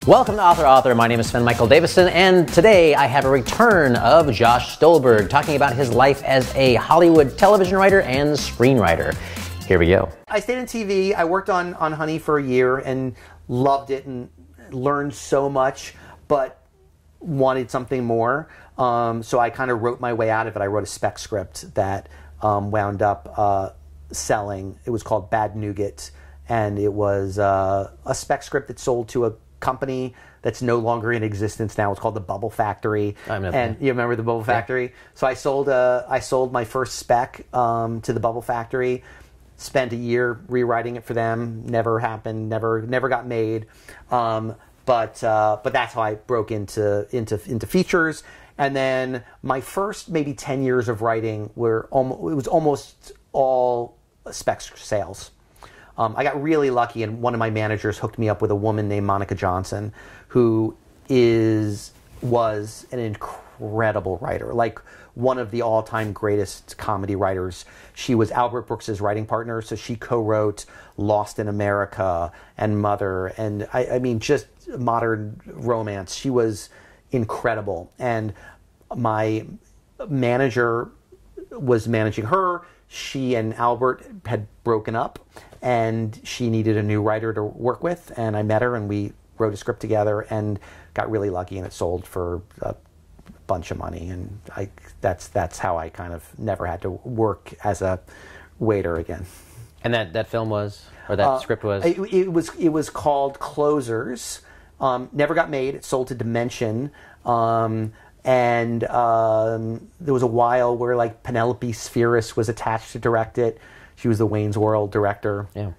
Welcome to Author. My name is Sven Michael Davison, and today I have a return of Josh Stolberg talking about his life as a Hollywood television writer and screenwriter. Here we go. I stayed in TV. I worked on Honey for a year and loved it and learned so much, but wanted something more. So I kind of wrote my way out of it. I wrote a spec script that wound up selling. It was called Bad Nougat, and it was a spec script that sold to a company that's no longer in existence now. It's called the Bubble Factory. And you remember the Bubble Factory? Yeah. So I sold my first spec to the Bubble Factory. Spent a year rewriting it for them. Never happened. Never got made. But that's how I broke into features. And then my first maybe 10 years of writing it was almost all spec sales. I got really lucky, and one of my managers hooked me up with a woman named Monica Johnson, who was an incredible writer, like one of the all-time greatest comedy writers. She was Albert Brooks's writing partner, so she co-wrote Lost in America and Mother, and I mean, just modern romance. She was incredible, and my manager was managing her. She and Albert had broken up, and she needed a new writer to work with, and I met her, and we wrote a script together and got really lucky, and it sold for a bunch of money, and that's how I kind of never had to work as a waiter again. And that film was, or that script was? It was called Closers. Never got made. It sold to Dimension. And there was a while where like Penelope Spheris was attached to direct it. She was the Wayne's World director. Yeah.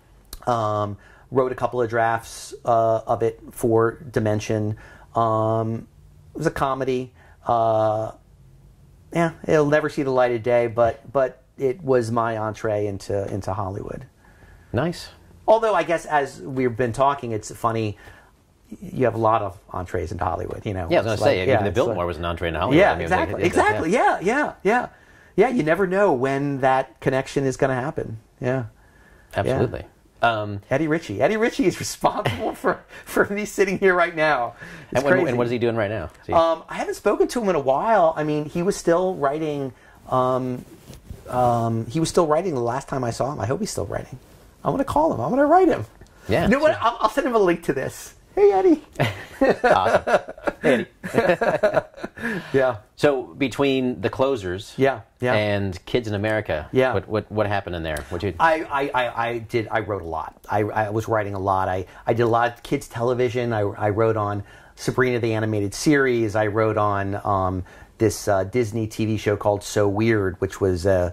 Wrote a couple of drafts of it for Dimension. It was a comedy. Yeah, it'll never see the light of day, but it was my entree into Hollywood. Nice. Although I guess as we've been talking, it's funny. You have a lot of entrees into Hollywood, you know. Yeah, I was going to say, even the Biltmore was an entree into Hollywood. Yeah, I mean, exactly. Exactly. Yeah. You never know when that connection is going to happen. Yeah. Absolutely. Yeah. Eddie Richie is responsible for me sitting here right now. It's crazy. And what is he doing right now? I haven't spoken to him in a while. I mean, he was still writing. The last time I saw him. I hope he's still writing. I'm going to call him. I'm going to write him. Yeah. You know what? I'll send him a link to this. Hey, Eddie. Awesome. Hey, Eddie. Yeah. So between the Closers, yeah, and Kids in America, yeah, what happened in there? What you? I wrote a lot. I was writing a lot. I did a lot of kids television. I wrote on Sabrina the Animated Series. I wrote on this Disney TV show called So Weird, which was a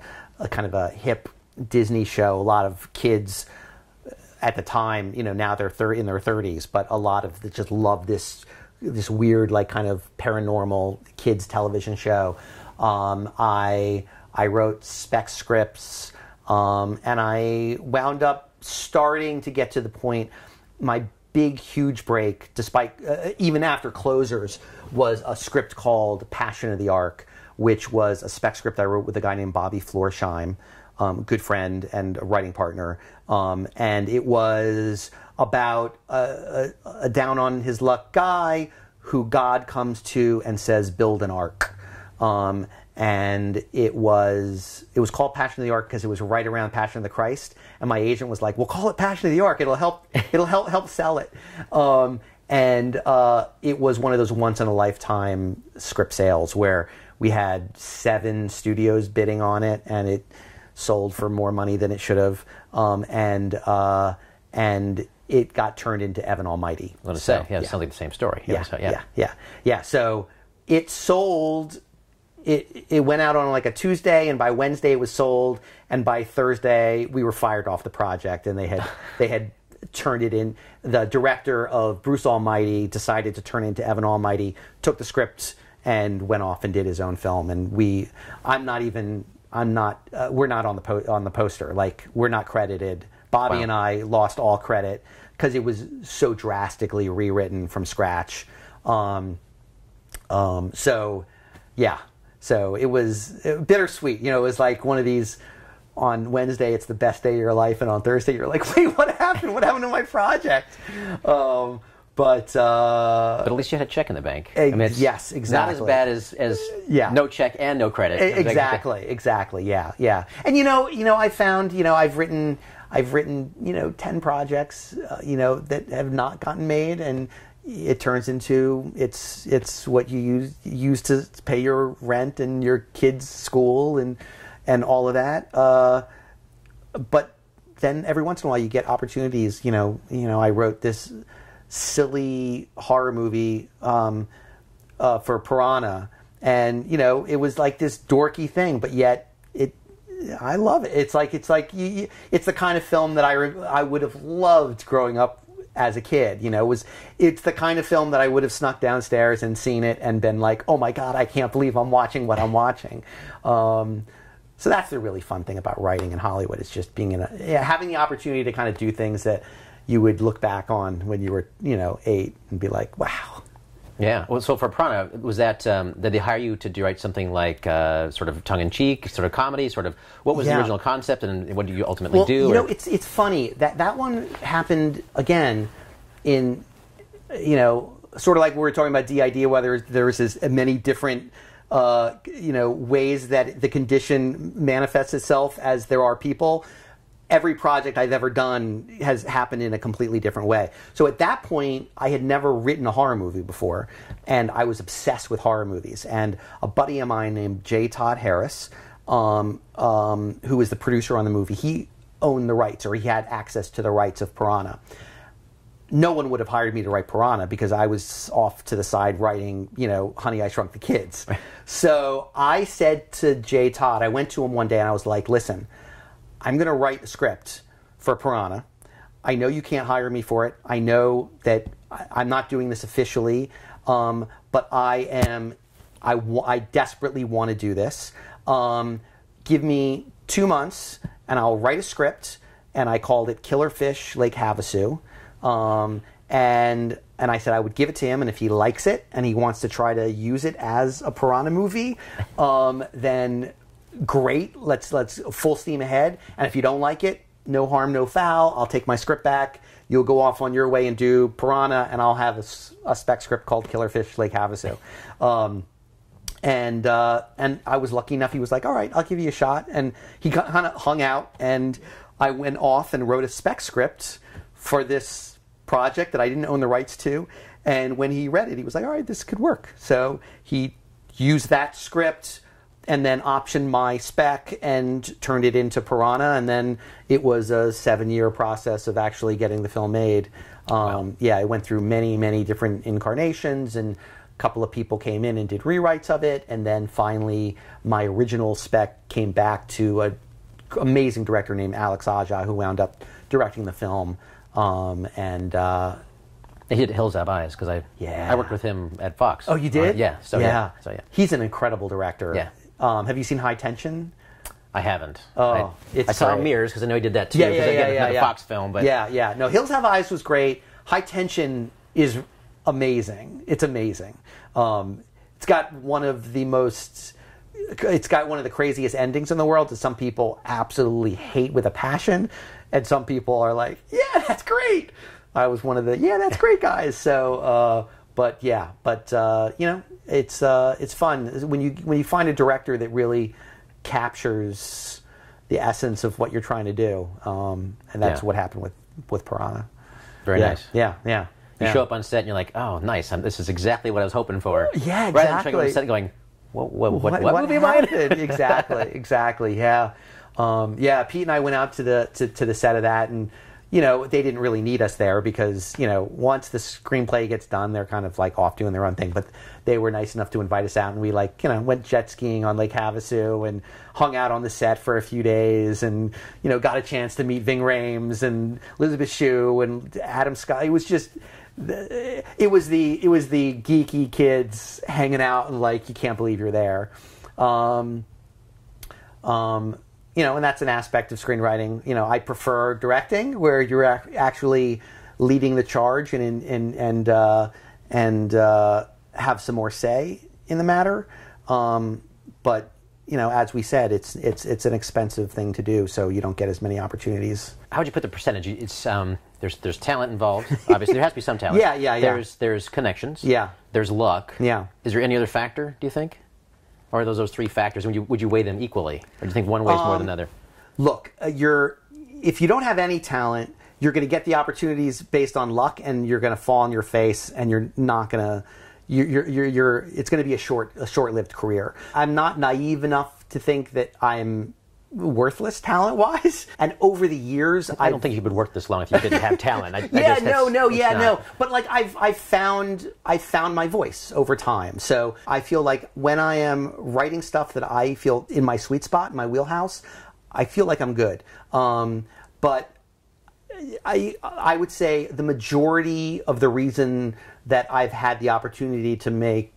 kind of a hip Disney show. A lot of kids. At the time, you know, now they're in their 30s, but a lot of them just love this weird, like, kind of paranormal kids television show. I wrote spec scripts, and I wound up starting to get to the point. My big, huge break, despite even after Closers, was a script called Passion of the Ark, which was a spec script I wrote with a guy named Bobby Florsheim. Good friend and a writing partner, and it was about a down on his luck guy who God comes to and says, "Build an ark," and it was called Passion of the Ark because it was right around Passion of the Christ, and my agent was like, "Well, call it Passion of the Ark. It'll help sell it." And it was one of those once in a lifetime script sales where we had 7 studios bidding on it, and it sold for more money than it should have, and it got turned into Evan Almighty. It sounds like the same story. Yeah. So it sold. It went out on like a Tuesday, and by Wednesday it was sold, and by Thursday we were fired off the project, and they had turned it in. The director of Bruce Almighty decided to turn it into Evan Almighty, took the script and went off and did his own film, and we're not on the poster. Like, we're not credited. Bobby and I lost all credit because it was so drastically rewritten from scratch. So it was bittersweet. You know, it was like one of these. On Wednesday, it's the best day of your life, and on Thursday, you're like, wait, what happened? What happened to my project? But at least you had a check in the bank. I mean, yes, exactly. Not as bad as no check and no credit. Exactly. Yeah. And I found I've written 10 projects that have not gotten made, and it turns into it's what you use to pay your rent and your kids' school and all of that. But then every once in a while you get opportunities. I wrote this silly horror movie for Piranha, and it was like this dorky thing, but yet I love it. It's the kind of film that I would have loved growing up as a kid. It's the kind of film that I would have snuck downstairs and seen it and been like, oh my God, I can't believe I'm watching what I'm watching. So that's the really fun thing about writing in Hollywood. It's just being having the opportunity to kind of do things that you would look back on when you were 8 and be like, wow. Yeah. Well, so for Piranha, was that did they hire you to write something like sort of tongue-in-cheek, sort of comedy, sort of what was the original concept, and what did you ultimately do? It's funny that one happened again in sort of like we were talking about DID, whether there was as many different ways that the condition manifests itself as there are people. Every project I've ever done has happened in a completely different way. So at that point, I had never written a horror movie before, and I was obsessed with horror movies. And a buddy of mine named J. Todd Harris, who was the producer on the movie, he owned the rights, or he had access to the rights of Piranha. No one would have hired me to write Piranha because I was off to the side writing, Honey, I Shrunk the Kids. So I said to J. Todd, I went to him one day and I was like, listen, I'm going to write a script for Piranha. I know you can't hire me for it. I know that I'm not doing this officially, but I desperately want to do this. Give me 2 months, and I'll write a script. And I called it Killer Fish Lake Havasu. And I said I would give it to him, and if he likes it and he wants to try to use it as a Piranha movie, then great, let's full steam ahead. And if you don't like it, no harm, no foul. I'll take my script back. You'll go off on your way and do Piranha, and I'll have a spec script called Killer Fish Lake Havasu. And I was lucky enough. He was like, all right, I'll give you a shot. And he kind of hung out, and I went off and wrote a spec script for this project that I didn't own the rights to. And when he read it, he was like, all right, this could work. So he used that script and then optioned my spec and turned it into Piranha. And then it was a 7-year process of actually getting the film made. Wow. Yeah, it went through many, many different incarnations, and a couple of people came in and did rewrites of it. And then finally, my original spec came back to an amazing director named Alex Aja, who wound up directing the film. He did Hills Have Eyes, because I worked with him at Fox. Oh, you did? Yeah. So yeah. He's an incredible director. Yeah. Have you seen High Tension? I haven't. Oh, I saw Mirrors because I know he did that too. Yeah. Fox film, but yeah. No, Hills Have Eyes was great. High Tension is amazing. It's amazing. It's got one of the craziest endings in the world that some people absolutely hate with a passion, and some people are like, yeah, that's great. I was one of the that's great guys. So, it's fun when you find a director that really captures the essence of what you're trying to do, and that's what happened with Piranha. Very nice. Yeah. You show up on set and you're like, oh, nice. This is exactly what I was hoping for. Yeah, exactly. Rather than showing up on set and going, what movie am I in? Exactly. Yeah. Pete and I went out to the set of that, and they didn't really need us there because once the screenplay gets done, they're kind of like off doing their own thing. But they were nice enough to invite us out, and we went jet skiing on Lake Havasu and hung out on the set for a few days, and got a chance to meet Ving Rhames and Elizabeth Shue and Adam Scott. It was just. It was the geeky kids hanging out, and like, you can't believe you're there. And that's an aspect of screenwriting. I prefer directing, where you're actually leading the charge and have some more say in the matter. But as we said, it's an expensive thing to do, so you don't get as many opportunities. How would you put the percentage? It's there's talent involved. Obviously, there has to be some talent. Yeah. There's connections. Yeah. There's luck. Yeah. Is there any other factor, do you think? Or are those three factors? Would you weigh them equally? Or do you think one weighs more than the other? Look, if you don't have any talent, you're going to get the opportunities based on luck, and you're going to fall on your face, and you're not going to. It's going to be a short-lived career. I'm not naive enough to think that I'm worthless talent-wise. And over the years, I don't think you would work this long if you didn't have talent. No. But like I've found my voice over time. So I feel like when I am writing stuff that I feel in my sweet spot, in my wheelhouse, I feel like I'm good. But I would say the majority of the reason that I've had the opportunity to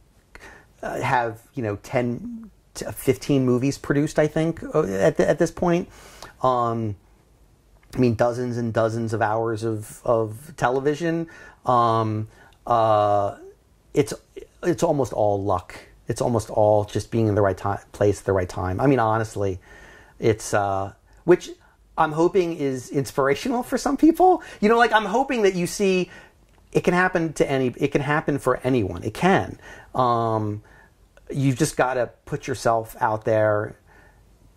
have 10 to 15 movies produced, I think, at this point. I mean, dozens and dozens of hours of television. It's almost all luck. It's almost all just being in the right place at the right time. I mean, honestly, it's which I'm hoping is inspirational for some people. I'm hoping that you see it can happen it can happen for anyone. It can. You've just got to put yourself out there,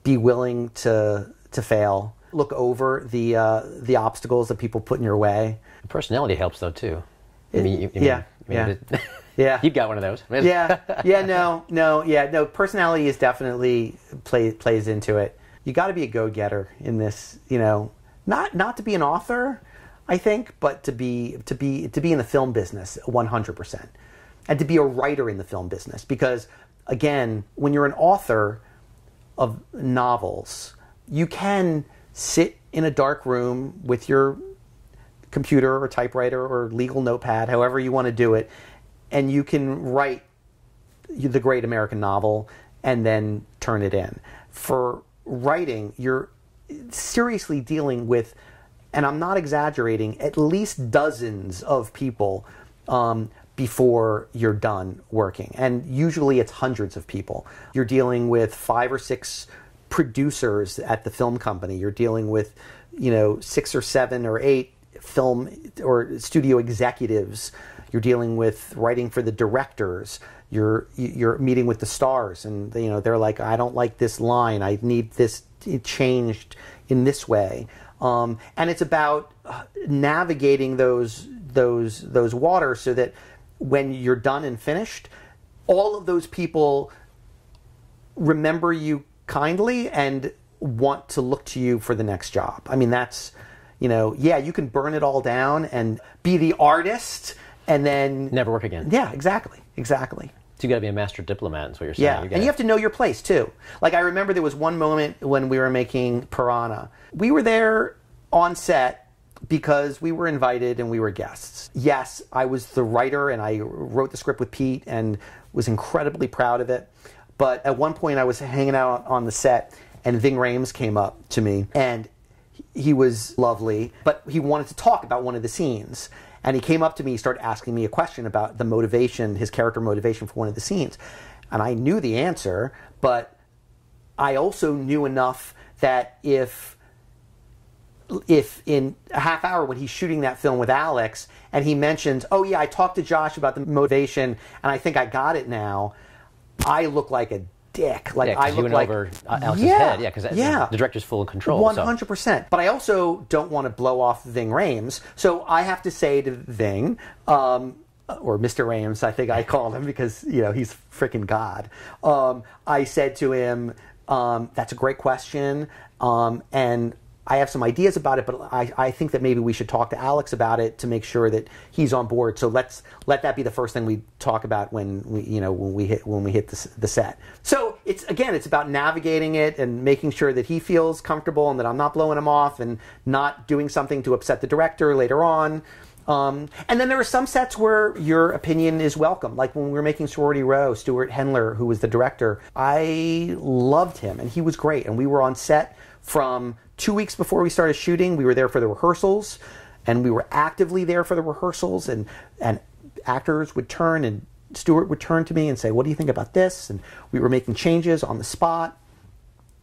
be willing to fail, look over the obstacles that people put in your way. Personality helps though too. Yeah. You've got one of those. No. Personality is definitely plays into it. You got to be a go-getter in this, not to be an author, I think, but to be in the film business 100%, and to be a writer in the film business. Because again, when you're an author of novels, you can sit in a dark room with your computer or typewriter or legal notepad, however you want to do it, and you can write the great American novel and then turn it in. For writing, you're seriously dealing with, and I'm not exaggerating, at least dozens of people before you're done working. And usually it's hundreds of people. You're dealing with 5 or 6 producers at the film company. You're dealing with, 6 or 7 or 8 film or studio executives. You're dealing with writing for the directors. You're meeting with the stars, and they're like, I don't like this line. I need this changed in this way. And it's about navigating those waters so that when you're done and finished, all of those people remember you kindly and want to look to you for the next job. I mean, that's, you can burn it all down and be the artist and then never work again. Yeah, exactly. So you got to be a master diplomat, is what you're saying. Yeah, and you have to know your place too. Like I remember there was one moment when we were making Piranha. We were there on set because we were invited and we were guests. Yes, I was the writer and I wrote the script with Pete and was incredibly proud of it. But at one point I was hanging out on the set and Ving Rhames came up to me, and he was lovely, but he wanted to talk about one of the scenes. And he came up to me, he started asking me a question about the motivation, his character motivation for one of the scenes. And I knew the answer, but I also knew enough that if in a half hour when he's shooting that film with Alex and he mentions, oh yeah, I talked to Josh about the motivation and I think I got it now, I look like a dick. Like I look like over Alex's head. Yeah, because the director's full control. 100%. So. But I also don't want to blow off Ving Rhames, so I have to say to Ving, or Mr. Rhames, I think I call him because he's freaking God. I said to him, "That's a great question, and I have some ideas about it, but I think that maybe we should talk to Alex about it to make sure that he's on board. So let that be the first thing we talk about when we hit the set." So it's about navigating it and making sure that he feels comfortable and that I'm not blowing him off and not doing something to upset the director later on. And then there are some sets where your opinion is welcome. Like when we were making Sorority Row, Stuart Hendler, who was the director, I loved him and he was great. And we were on set from 2 weeks before we started shooting. We were there for the rehearsals, and we were actively there for the rehearsals, and actors would turn, and Stuart would turn to me and say, what do you think about this? And we were making changes on the spot.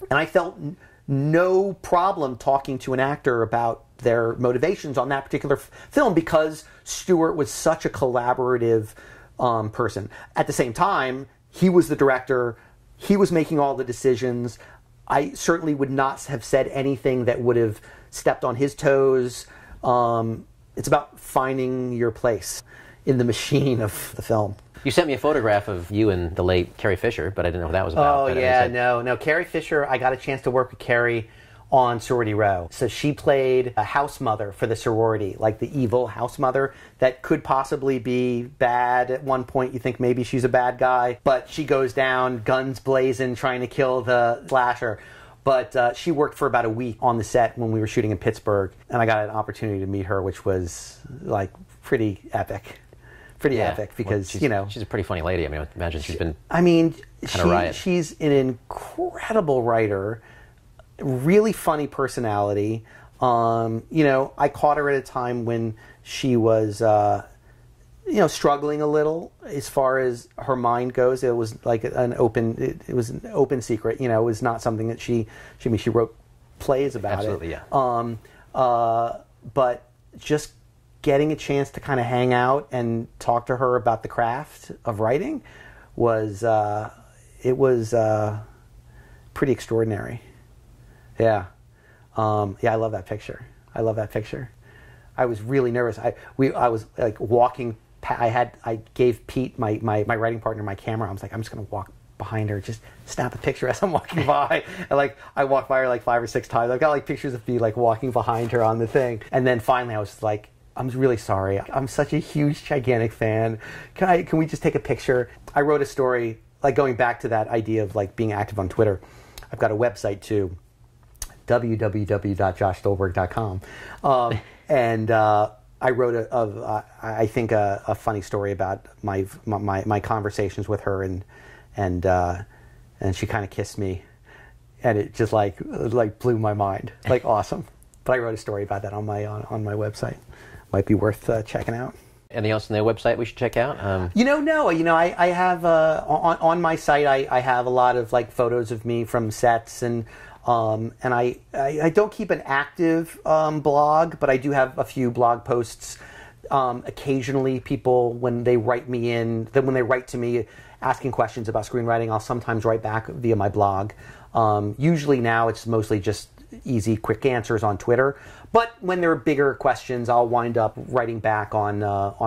And I felt no problem talking to an actor about their motivations on that particular film because Stewart was such a collaborative person. At the same time, he was the director. He was making all the decisions. I certainly would not have said anything that would have stepped on his toes. It's about finding your place in the machine of the film. You sent me a photograph of you and the late Carrie Fisher, but I didn't know what that was about. Oh, yeah, no. Carrie Fisher, I got a chance to work with Carrie on Sorority Row. So she played a house mother for the sorority, like the evil house mother that could possibly be bad. At one point, you think maybe she's a bad guy, but she goes down, guns blazing, trying to kill the slasher. But she worked for about a week on the set when we were shooting in Pittsburgh, and I got an opportunity to meet her, which was like pretty epic. Epic because, well, she's a pretty funny lady. I mean, I imagine she's been she's an incredible writer, really funny personality. I caught her at a time when she was, struggling a little as far as her mind goes. It was like an open secret. It was not something that she wrote plays about. Absolutely, it. Yeah. But just getting a chance to kind of hang out and talk to her about the craft of writing was pretty extraordinary. Yeah. I love that picture. I was really nervous. I was like walking. I gave Pete, my writing partner, my camera. I was like, I'm just going to walk behind her, just snap a picture as I'm walking by. And I walked by her like 5 or 6 times. I've got like pictures of me like walking behind her on the thing. And then finally, I was like, I'm really sorry. I'm such a huge, gigantic fan. Can we just take a picture? I wrote a story, like going back to that idea of like being active on Twitter. I've got a website too, www.joshstolberg.com. And I wrote a funny story about my conversations with her, and she kind of kissed me, and it just like blew my mind, like awesome. But I wrote a story about that on my website. Might be worth checking out. Anything else on the website we should check out? No. I have on my site. I have a lot of like photos of me from sets, and I don't keep an active blog, but I do have a few blog posts. Occasionally, people when they write to me asking questions about screenwriting, I'll sometimes write back via my blog. Usually now it's mostly just easy, quick answers on Twitter. But when there are bigger questions, I'll wind up writing back on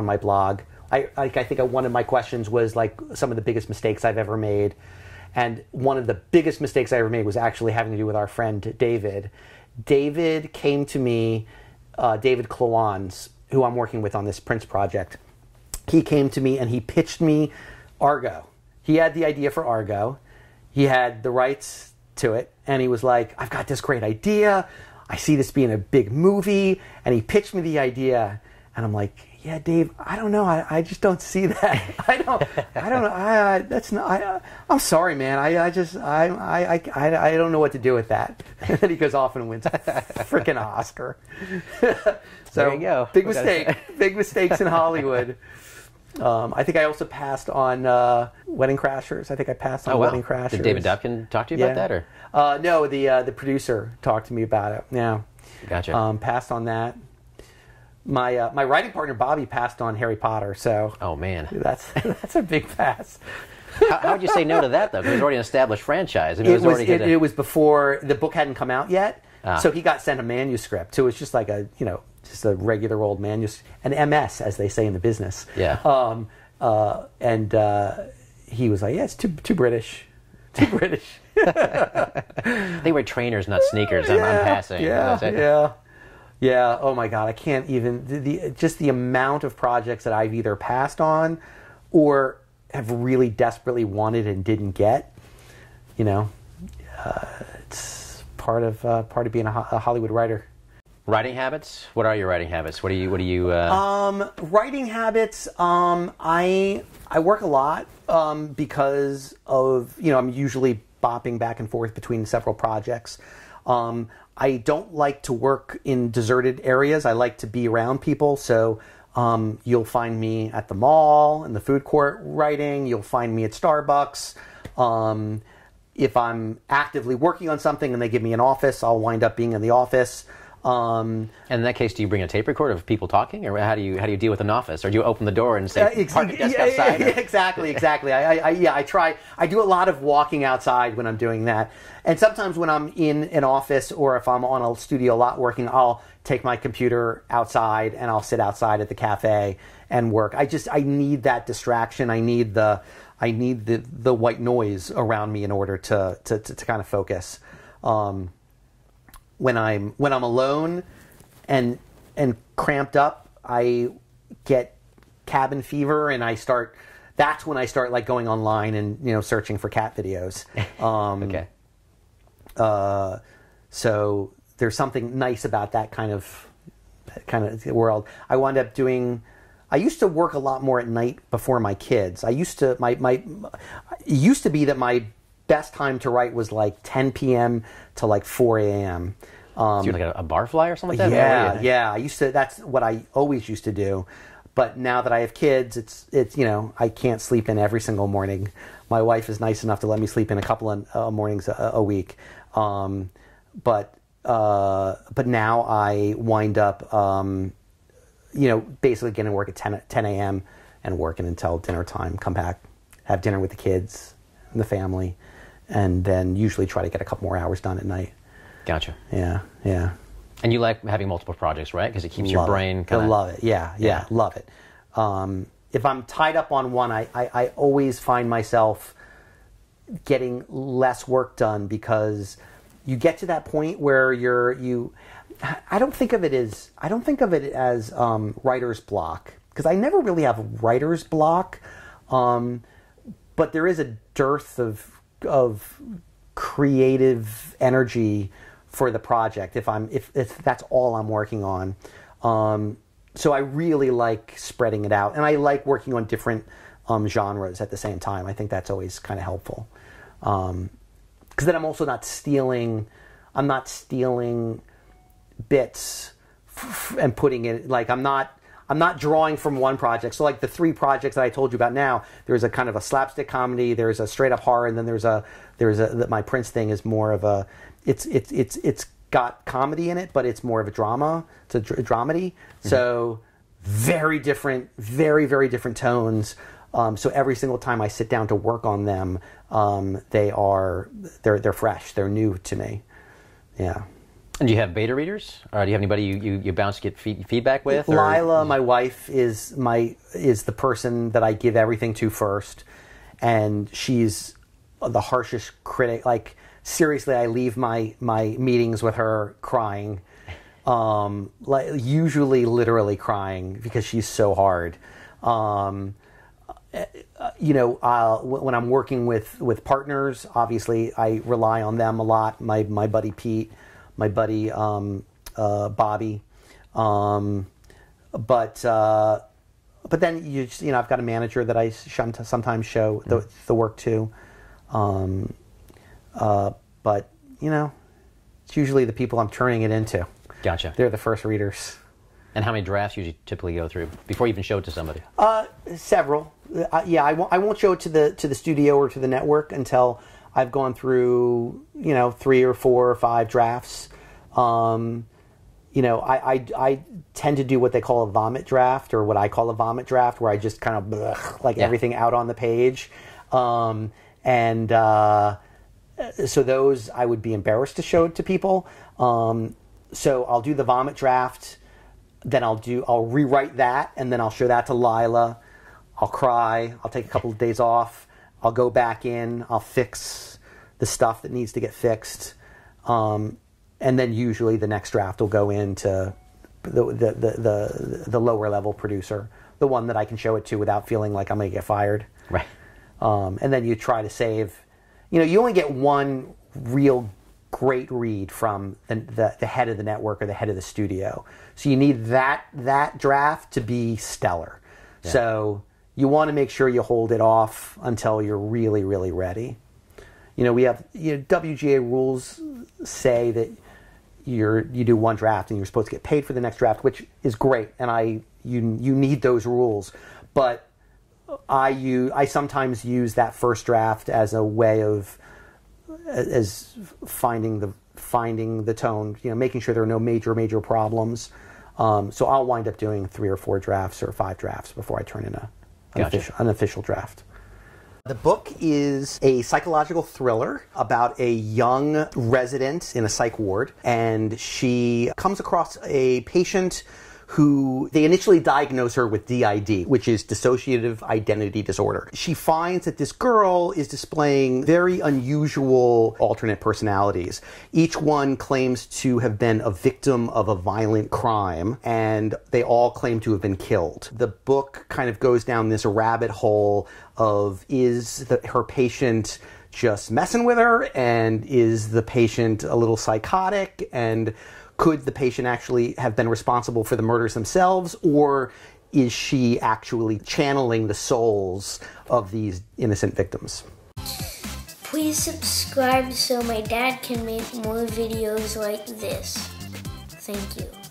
my blog. I think one of my questions was like some of the biggest mistakes I've ever made. And one of the biggest mistakes I ever made was actually having to do with our friend David. David came to me, David Klawans, who I'm working with on this Prince project. He came to me and he pitched me Argo. He had the idea for Argo. He had the rights to it. And he was like, I've got this great idea. I see this being a big movie. And he pitched me the idea. And I'm like, yeah, Dave, I don't know. I just don't see that. I don't know. That's not. I'm sorry, man. I don't know what to do with that. And then he goes off and wins a freaking Oscar. So there you go. Big mistake. Big mistakes in Hollywood. I think I also passed on Wedding Crashers. I think I passed on Wedding Crashers. Did David Dupkin talk to you about that, or? No, the producer talked to me about it. Yeah. Gotcha. Passed on that. My writing partner Bobby passed on Harry Potter, so oh man, that's a big pass. How would you say no to that though? Because it was already an established franchise. I mean, it was before the book hadn't come out yet, so he got sent a manuscript. So it was just like just a regular old manuscript, an MS as they say in the business. Yeah. And he was like, yeah, it's too British. Too British. They wear trainers, not sneakers. I'm passing. Yeah. Oh my God, I can't even. Just the amount of projects that I've either passed on or have really desperately wanted and didn't get. It's part of being a Hollywood writer. Writing habits? What are your writing habits? What do you? Writing habits. I work a lot because of I'm usually bopping back and forth between several projects. I don't like to work in deserted areas. I like to be around people. So you'll find me at the mall, in the food court writing. You'll find me at Starbucks. if I'm actively working on something and they give me an office, I'll wind up being in the office. And in that case, do you bring a tape recorder of people talking, or how do you deal with an office, or do you open the door and say, "Park your desk outside"? Exactly. I try. I do a lot of walking outside when I'm doing that, and sometimes when I'm in an office or if I'm on a studio lot working, I'll take my computer outside and I'll sit outside at the cafe and work. I need that distraction. I need the white noise around me in order to kind of focus. When I'm alone and cramped up, I get cabin fever, and that's when I start like going online and searching for cat videos. Okay. So there's something nice about that kind of world. I used to work a lot more at night before my kids. It used to be that my best time to write was like 10 p.m. to like 4 a.m. So you're like a barfly or something like that? Yeah. That's what I always used to do. But now that I have kids, it's I can't sleep in every single morning. My wife is nice enough to let me sleep in a couple of mornings a week. But now I wind up basically getting to work at 10 a.m. and working until dinner time, come back, have dinner with the kids and the family, and then usually try to get a couple more hours done at night. Gotcha. Yeah. And you like having multiple projects, right? Because it keeps your brain kind of... I love it. Yeah, love it. If I'm tied up on one, I always find myself getting less work done because you get to that point where I don't think of it as writer's block, because I never really have writer's block, but there is a dearth of creative energy for the project if that's all I'm working on. So I really like spreading it out, and I like working on different genres at the same time. I think that's always kind of helpful, because then I'm also not stealing. I'm not stealing bits and putting it, like I'm not drawing from one project. So like the 3 projects that I told you about now, there's a kind of a slapstick comedy, there's a straight up horror, and then there's my Prince thing is more of a it's got comedy in it, but it's more of a drama. It's a dramedy. Mm-hmm. So very different, very, very different tones. So every single time I sit down to work on them, they're fresh, they're new to me. Yeah. And do you have beta readers? Or do you have anybody you bounce get feedback with? Or? Lila, my wife, is the person that I give everything to first, and she's the harshest critic. Like seriously, I leave my meetings with her crying, usually literally crying because she's so hard. When I'm working with partners, obviously I rely on them a lot. My buddy Pete, my buddy Bobby, but then I've got a manager that I sometimes show the work to, but it's usually the people I'm turning it into. Gotcha. They're the first readers. And how many drafts you typically go through before you even show it to somebody? Several. I won't show it to the studio or to the network until I've gone through 3 or 4 or 5 drafts. I tend to do what they call a vomit draft, or what I call a vomit draft, where I just kind of everything out on the page, so those I would be embarrassed to show it to people. So I'll do the vomit draft. Then I'll rewrite that, and then I'll show that to Lila. I'll cry. I'll take a couple of days off. I'll go back in. I'll fix the stuff that needs to get fixed, and then usually the next draft will go into the lower level producer, the one that I can show it to without feeling like I'm going to get fired. Right. And then you try to save. You only get one real great read from the head of the network or the head of the studio. So you need that draft to be stellar. Yeah. So you want to make sure you hold it off until you're really, really ready. We have WGA rules say that you do one draft and you're supposed to get paid for the next draft, which is great, and you need those rules. But I sometimes use that first draft as a way of as finding the tone, making sure there are no major problems. So I'll wind up doing 3 or 4 drafts or 5 drafts before I turn in an official draft. The book is a psychological thriller about a young resident in a psych ward, and she comes across a patient who they initially diagnose her with DID, which is dissociative identity disorder. She finds that this girl is displaying very unusual alternate personalities. Each one claims to have been a victim of a violent crime, and they all claim to have been killed. The book kind of goes down this rabbit hole of, is her patient just messing with her, and is the patient a little psychotic, and could the patient actually have been responsible for the murders themselves, or is she actually channeling the souls of these innocent victims? Please subscribe so my dad can make more videos like this. Thank you.